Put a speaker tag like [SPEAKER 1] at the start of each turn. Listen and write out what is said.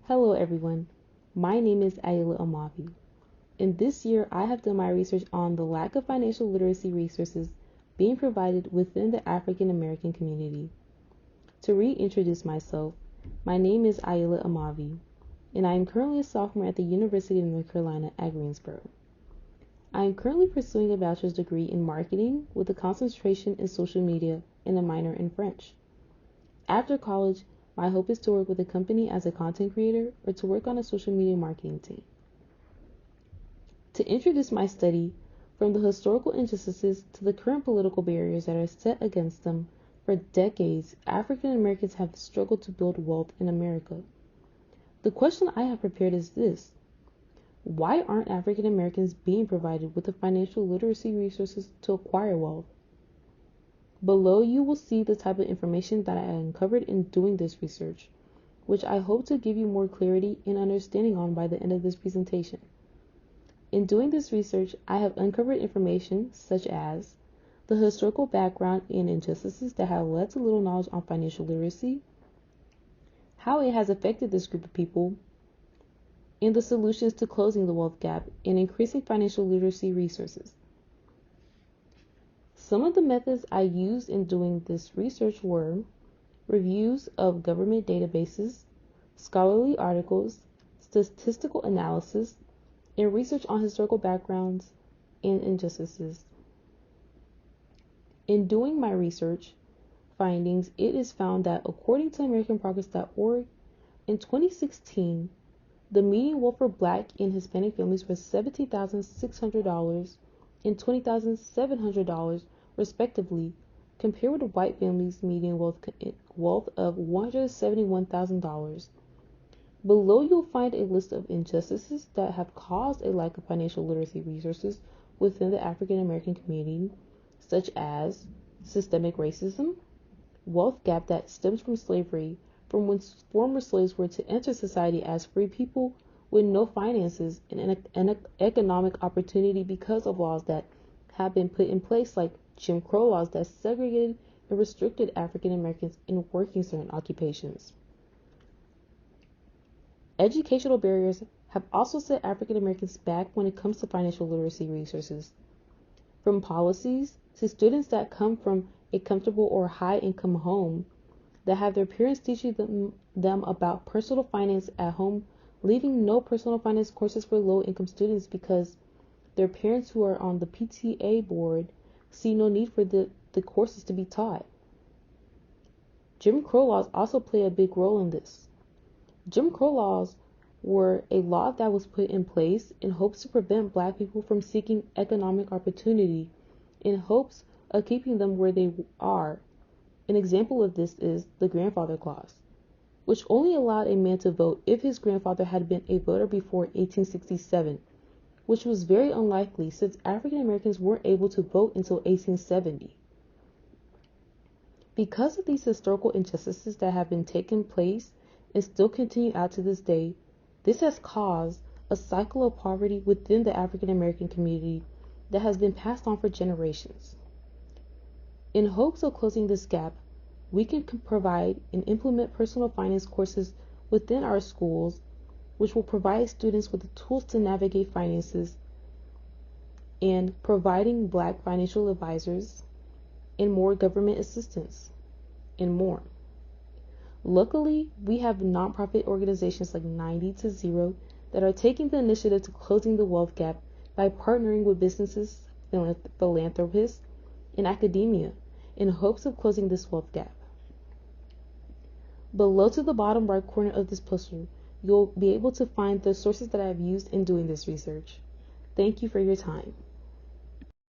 [SPEAKER 1] Hello everyone, my name is Ayele Amavi, and this year I have done my research on the lack of financial literacy resources being provided within the African American community. To reintroduce myself, my name is Ayele Amavi, and I am currently a sophomore at the University of North Carolina at Greensboro. I am currently pursuing a bachelor's degree in marketing with a concentration in social media and a minor in French. After college, my hope is to work with a company as a content creator or to work on a social media marketing team. To introduce my study, from the historical injustices to the current political barriers that are set against them, for decades, African Americans have struggled to build wealth in America. The question I have prepared is this: why aren't African Americans being provided with the financial literacy resources to acquire wealth? Below you will see the type of information that I uncovered in doing this research, which I hope to give you more clarity and understanding on by the end of this presentation. In doing this research, I have uncovered information such as the historical background and injustices that have led to little knowledge on financial literacy, how it has affected this group of people, and the solutions to closing the wealth gap and increasing financial literacy resources. Some of the methods I used in doing this research were reviews of government databases, scholarly articles, statistical analysis, and research on historical backgrounds and injustices. In doing my research findings, it is found that according to AmericanProgress.org, in 2016, the median wealth for Black and Hispanic families was $17,600 and $20,700 respectively, compared with white families' median wealth of $171,000. Below you'll find a list of injustices that have caused a lack of financial literacy resources within the African American community, such as systemic racism, wealth gap that stems from slavery, from when former slaves were to enter society as free people with no finances and an economic opportunity because of laws that have been put in place, like Jim Crow laws that segregated and restricted African Americans in working certain occupations. Educational barriers have also set African Americans back when it comes to financial literacy resources. From policies to students that come from a comfortable or high-income home that have their parents teaching them about personal finance at home, leaving no personal finance courses for low-income students because their parents who are on the PTA board see no need for the courses to be taught. Jim Crow laws also play a big role in this. Jim Crow laws were a law that was put in place in hopes to prevent Black people from seeking economic opportunity, in hopes of keeping them where they are. An example of this is the grandfather clause, which only allowed a man to vote if his grandfather had been a voter before 1867, which was very unlikely since African Americans weren't able to vote until 1870. Because of these historical injustices that have been taking place and still continue out to this day, this has caused a cycle of poverty within the African American community that has been passed on for generations. In hopes of closing this gap, we can provide and implement personal finance courses within our schools, which will provide students with the tools to navigate finances, and providing Black financial advisors and more government assistance, and more. Luckily, we have nonprofit organizations like 90 to 0 that are taking the initiative to closing the wealth gap by partnering with businesses, philanthropists, and academia in hopes of closing this wealth gap. Below to the bottom right corner of this poster, you'll be able to find the sources that I have used in doing this research. Thank you for your time.